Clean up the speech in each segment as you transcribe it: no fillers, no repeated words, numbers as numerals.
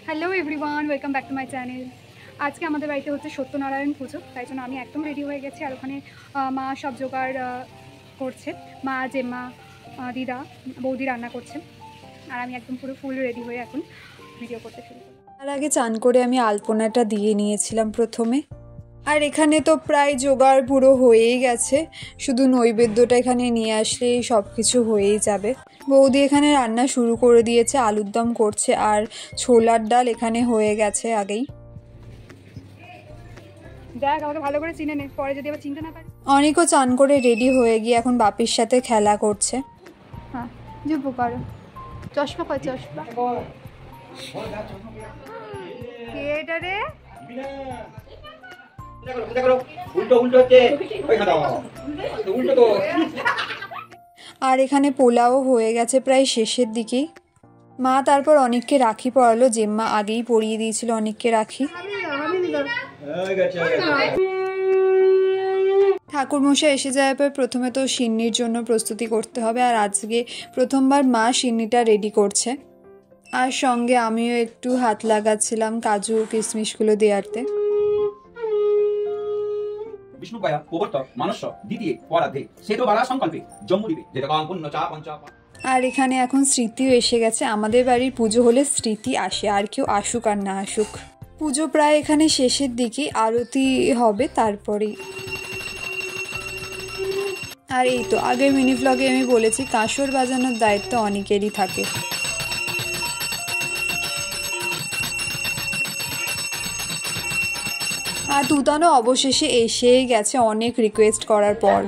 Hello everyone, welcome back to my channel. আজকে আমাদের বাড়িতে হচ্ছে সত্যনারায়ণ পুজো, তাই জন্য আমি একদম রেডি হয়ে গেছি। আর ওখানে মা সব জোগাড় করছে, মা জেম্মা দিদা বৌদি রান্না করছে, আর আমি একদম পুরো ফুল রেডি হয়ে এখন ভিডিও করতে শুরু করি। তার আগে চান করে আমি আলপনাটা দিয়ে নিয়েছিলাম প্রথমে। আর এখানে তো প্রায় জোগাড় পুরো হয়েই গেছে, শুধু নৈবেদ্যটা এখানে নিয়ে আসলেই সব কিছু হয়েই যাবে। বৌদি এখানে রান্না শুরু করে দিয়েছে, আলুর দম করছে, আর ছোলার ডাল এখানে হয়ে গেছে আগেই। দেখ আমাকে ভালো করে চিনে নে, পরে যদি আবার চিনতে না পারি। অনেকও চান করে রেডি হয়ে গিয়ে এখন বাপির সাথে খেলা করছে। হ্যাঁ জুব্বু করো, চশমা কয় চশমা কে এটা রে? আর এখানে পোলাও হয়ে গেছে প্রায় শেষের দিকেই। মা তারপর অনেককে রাখি পরালো, জেম্মা আগেই পরিয়ে দিয়েছিল অনেককে রাখি। ঠাকুরমশাই এসে যাওয়ার পর প্রথমে তো সিন্নির জন্য প্রস্তুতি করতে হবে, আর আজকে প্রথমবার মা সিন্নিটা রেডি করছে। আর সঙ্গে আমিও একটু হাত লাগাচ্ছিলাম কাজু কিশমিশগুলো দেওয়াতে। বিষ্ণুপায়া প্রবর্তক মানস্য দ্বিতীয় পরাধে সেতবালা সংকল্পে জম্মুরিবে যেতকাং পুণ্য চা পঞ্চা। আর এখানে এখন স্মৃতিও এসে গেছে। আমাদের বাড়ির পুজো হলে স্মৃতি আসে, আর কেউ আসুক আর না আসুক। পুজো প্রায় এখানে শেষের দিকে, আরতি হবে তারপরেই। আর এই তো আগের মিনি ব্লগে আমি বলেছি কাঁসর বাজানোর দায়িত্ব অনেকেরই থাকে। আর তুতানও অবশেষে এসেই গেছে অনেক রিকোয়েস্ট করার পর।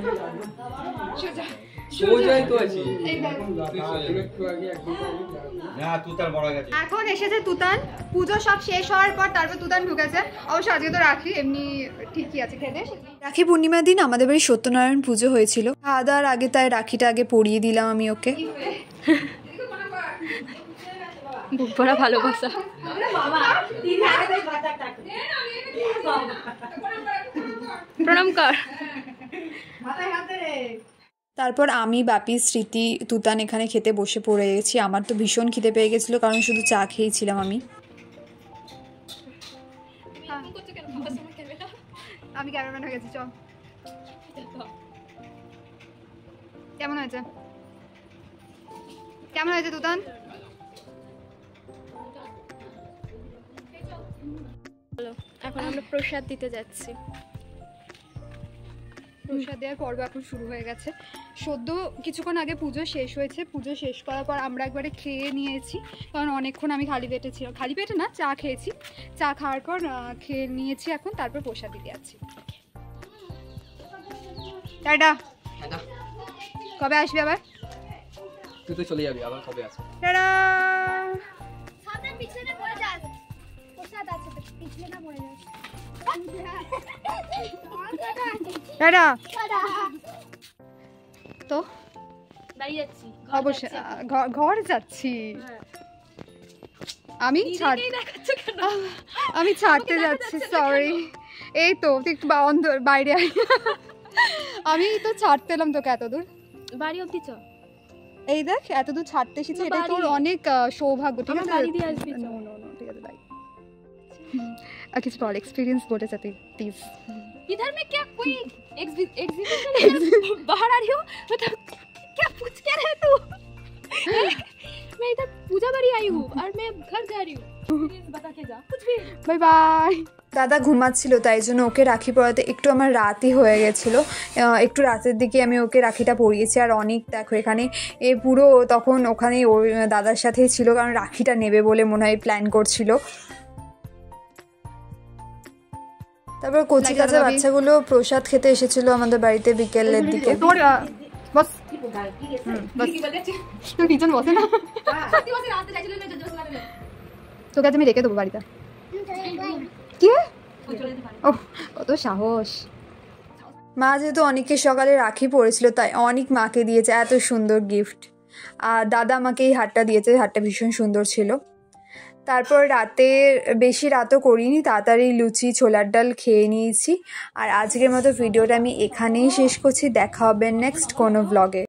এখন এসেছে তুতান, পুজো সব শেষ হওয়ার পর তারপর তুতান ঢুকেছে। অবশ্য আজকে তো রাখি, এমনি ঠিকই আছে খেতে। রাখি পূর্ণিমার দিন আমাদের বাড়ি সত্যনারায়ণ পুজো হয়েছিল, খাওয়া দাওয়ার আগে তাই রাখিটা আগে পরিয়ে দিলাম আমি ওকে। বুক ভরা ভালোবাসা। প্রণাম কর। তারপর আমি বাপি স্মৃতি তুতান এখানে খেতে বসে পড়ে গেছি। আমার তো ভীষণ খিদে পেয়ে গেছিলো, কারণ শুধু চা খেয়েছিলাম আমি। আমি ক্যামেরাম্যান হয়ে গেছি, চল। কেমন হয়েছে? কেমন হয়েছে তুতান? এখন আমরা প্রসাদ দিতে যাচ্ছি। প্রসাদ দেওয়ার পর্ব এখন শুরু হয়ে গেছে। সদ্য কিছুক্ষণ আগে পুজো শেষ হয়েছে। পুজো শেষ করার পর আমরা একবারে খেয়ে নিয়েছি, কারণ অনেকক্ষণ আমি খালি পেটে ছিলাম। খালি পেটে না, চা খেয়েছি। চা খাওয়ার পর খেয়ে নিয়েছি, এখন তারপর প্রসাদ দিতে যাচ্ছি। টাটা। কবে আসবি আবার? তুই তো চলে যাবি, আবার কবে আসবি? টাটা। তো অবশ্যই ঘর যাচ্ছি। আমি ছাড়তে যাচ্ছি, সরি। এই তো একটু বাইরে আমি তো ছাড়তে এলাম তোকে এতদূর, বাড়ি অবধি চ। এই দেখ এতদূর ছাড়তে এসেছি, এটা তোর অনেক সৌভাগ্য। ঠিক আছে, বাড়ি দিয়ে আসবি। ঠিক আছে, বাই। কিছু বল, এক্সপीरियंस बोले जाते प्लीज। इधर में क्या कोई एग्जीबिशन बाहर आ रही हो, मतलब क्या पूछ क्या रहे तू? मैं इधर पूजा बाड़ी आई हूँ और मैं घर जा रही हूँ, बता के जा कुछ भी। Bye bye. দাদা ঘুমাচ্ছিল, তাই জন্য ওকে রাখি পরাতে একটু আমার রাতই হয়ে গেছিলো। একটু রাতের দিকে আমি ওকে রাখিটা পরিয়েছি। আর অনেক দেখো এখানে পুরো তখন ওখানে ওর দাদার সাথেই ছিল, কারণ রাখিটা নেবে বলে মনে হয় প্ল্যান করছিল। তারপর কচি কাঁচা বাচ্চাগুলো প্রসাদ খেতে এসেছিল আমাদের বাড়িতে বিকেলের দিকে। তোকে আজ আমি রেখে দেবো বাড়িতে। কি ও কত সাহস! মা যেহেতু অনেকে সকালে রাখি পরেছিল, তাই অনেক মাকে দিয়েছে এত সুন্দর গিফট। আর দাদা আমাকে এই হারটা দিয়েছে, হারটা ভীষণ সুন্দর ছিল। তারপর রাতে বেশি রাতও করিনি, তাড়াতাড়ি লুচি ছোলার ডাল খেয়ে নিয়েছি। আর আজকের মতো ভিডিওটা আমি এখানেই শেষ করছি। দেখা হবে নেক্সট কোনো ব্লগে।